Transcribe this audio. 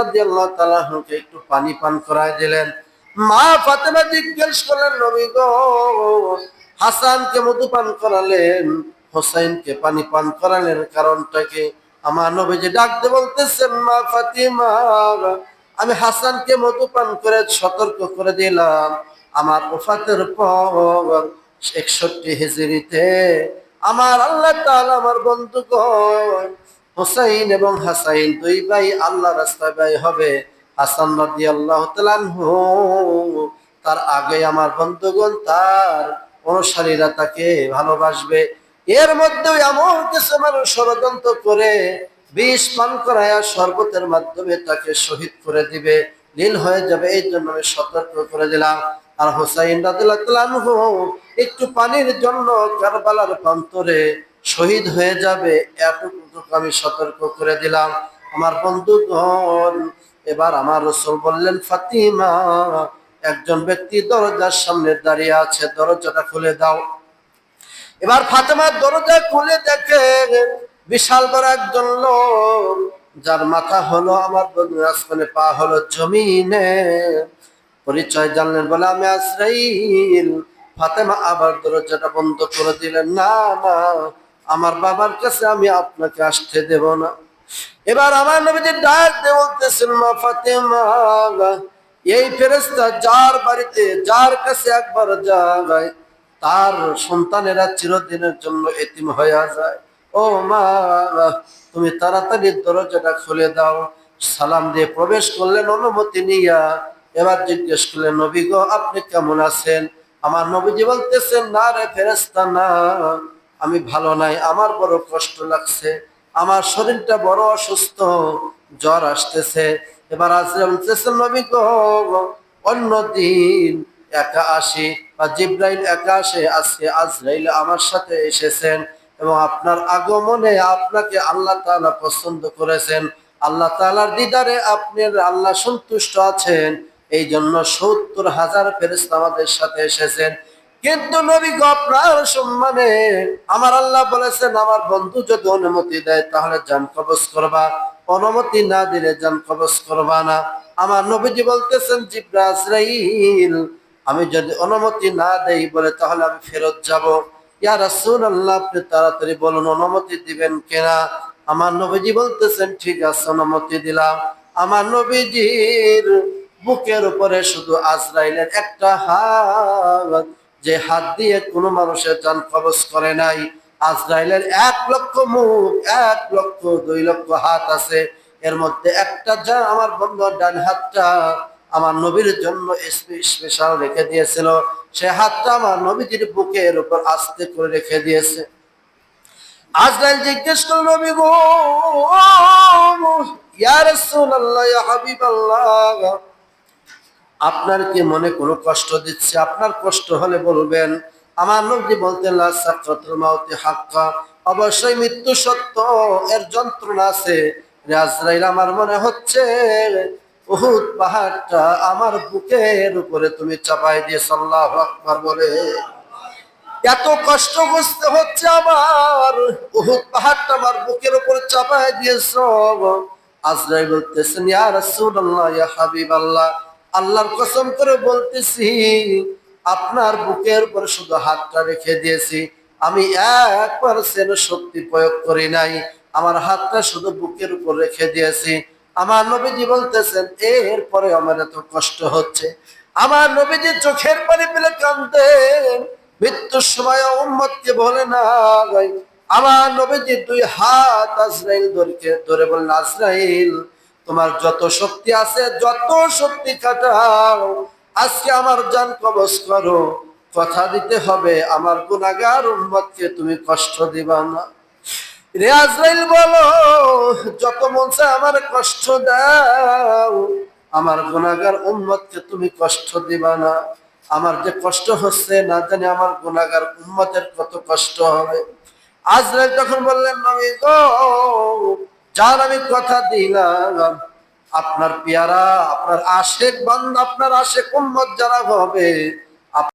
রাদিয়াল্লাহু তাআলা আনহুকে একটু পানি পান করায় দিলেন। মা ফাতেমা জিজ্ঞেস করলেন, নবী গো, হাসানকে মধু পান করালেন, হোসেনকে পানি পান করালেন, কারণটা কি? আমার নবীজি ডাক দিয়ে বলতেছেন, মা ফাতিমা, আমি হাসানকে মধু পান করে সতর্ক করে দিলাম, আমার ওফাতের পর 61 হিজরিতে আমার আল্লাহ তাআলা আমার বন্ধুগণ হুসাইন এবং হাসাইন দুই ভাই আল্লাহ রাস্তায় ব্যয় হবে। হাসান রাদিয়াল্লাহু তাআলা আনহু, তার আগে আমার বন্ধুগণ তার অনুসারীরা তাকে ভালোবাসবে। এর মধ্যে এমন কিছু মানুষ ষড়যন্ত্র করে বিষ পান করায়া শরবতের মাধ্যমে তাকে শহীদ করে দিবে, লীল হয়ে যাবে। এই জন্য আমি সতর্ক করে দিলাম। আর হুসাইন রাদিয়াল্লাহু তাআলা আনহু একটু পানির জন্য কারবালার প্রান্তরে শহীদ হয়ে যাবে, এতটুকু আমি সতর্ক করে দিলাম। আমার বন্ধুগণ, এবার আমার রাসূল বললেন, ফাতিমা, একজন ব্যক্তি দরজার সামনে দাঁড়িয়ে আছে, দরজাটা খুলে দাও। এবার ফাতেমার দরজা খুলে দেখে বিশাল বড় একজন লোক, যার মাথা হলো আমার বন্ধু আসমানে, পা হলো জমিনে। পরিচয় জানলেন, বলে আমি আজরাইল। ফাতেমা আবার দরজাটা বন্ধ করে দিলেন, না না, আমার বাবার কাছে আমি আপনাকে আসতে দেব না। এবার আমার নবীজি ডাক দিয়ে বলতেছেন, মা ফাতেমা, এই ফেরেশতা যার বাড়িতে যার কাছে একবার যায় তার সন্তানেরা চিরদিনের জন্য এতিম হয়ে যায়। ও মা, তুমি তাড়াতাড়ি দরজাটা খুলে দাও। সালাম দিয়ে প্রবেশ করলেন অনুমতি নিয়া। এবার জিজ্ঞেস করলেন, নবী গো, আপনি কেমন আছেন? আমার নবীজি বলতেছেন, না রে ফেরেশতা, না, আমি ভালো নাই, আমার বড় কষ্ট লাগছে, আমার শরীরটা বড় অসুস্থ, জ্বর আসতেছে। এবার আজরাইল বলতেছেন, নবী গো, অন্যদিন একা আসি বা জিব্রাইল একা আসে, আজকে আজরাইল আমার সাথে এসেছেন এবং আপনার আগমনে আপনাকে আল্লাহ তাআলা পছন্দ করেছেন, আল্লাহ তাআলার দিদারে আপনি আল্লাহ সন্তুষ্ট আছেন, এই জন্য 70,000 ফেরেশতা আমাদের সাথে এসেছেন। কিন্তু নবী গো, আপনার সম্মানে আমার আল্লাহ বলেছেন, আমার বন্ধু যদি অনুমতি দেয় তাহলে জান কবজ করবা, অনুমতি না দিলে জান কবজ করবা না। আমার নবীজি বলতেছেন, জিবরাইল, আজরাইল, আমি যদি অনুমতি না দেই বলে তাহলে আমি ফেরত যাব। ইয়া রাসূলুল্লাহ, আপনি তাড়াতাড়ি বলুন অনুমতি দিবেন কিনা। আমার নবীজি বলতেছেন, ঠিক আছে, অনুমতি দিলাম। আমার নবীজির বুকের উপরে শুধু আজরাইলের একটা হাত, যে হাত দিয়ে কোনো মানুষের জান কবজ করে নাই। আজরাইলের 1,00,000 মুখ, 1,00,000, 2,00,000 হাত আছে, এর মধ্যে একটা যা আমার বন্ধুর ডান হাতটা আমার নবীর জন্য স্পেশাল রেখে দিয়েছিল, সে হাতটা আমার নবীজির বুকের উপর আস্তে করে রেখে দিয়েছে। আজরাইল জিজ্ঞেস করল, নবী গো, ইয়া রাসূলুল্লাহ, ইয়া হাবিবাল্লাহ, আপনার কি মনে কোনো কষ্ট দিচ্ছে? আপনার কষ্ট হলে বলবেন। আমার নবী বলতেন, লা সাকরাতুল মাউতি হাক্কা, অবশ্যই মৃত্যু সত্য, এর যন্ত্রণা আছে। আজরাইল, আমার মনে হচ্ছে উহুদ পাহাড়টা আমার বুকের উপরে তুমি চাপাই দিয়েছ। আল্লাহু আকবার বলে এত কষ্ট বুঝতে হচ্ছে আমার, উহুদ পাহাড়টা আমার বুকের উপরে চাপাই দিয়েছ। আজরাইল বলতেছেন, ইয়া রাসূলুল্লাহ, ইয়া হাবিবাল্লাহ, আল্লাহর কসম করে বলতেছি, আপনার বুকের উপরে শুধু হাতটা রেখে দিয়েছি, আমি 1% শক্তি প্রয়োগ করি নাই, আমার হাতটা শুধু বুকের উপর রেখে দিয়েছি। আমার নবীজি বলতেছেন, এরপরে আমার এত কষ্ট হচ্ছে। আমার নবীজি চোখের পানি ফেলে কাঁদতেন। মৃত্যুর সময় উম্মতকে বলে না, আমার নবীজি 2 হাত আজরাইল ধরে বললেন, আজরাইল, তোমার যত শক্তি আছে যত শক্তি খাটাও, আজকে আমার জান কবজ করো, কথা দিতে হবে আমার গুনাহগার উম্মতকে তুমি কষ্ট দিবা না। রে আজরাইল, বলো, যত মন চায় আমার কষ্ট দাও, আমার গুনাহগার উম্মতকে তুমি কষ্ট দিবা না। আমার যে কষ্ট হচ্ছে, না জানি আমার গুনাহগার উম্মতের কত কষ্ট হবে। আজরাইল তখন বললেন, নবী গো, যার আমি কথা দিলাম, আপনার পেয়ারা, আপনার আশেক বান্দা, আপনার আশেক উম্মত যারা হবে,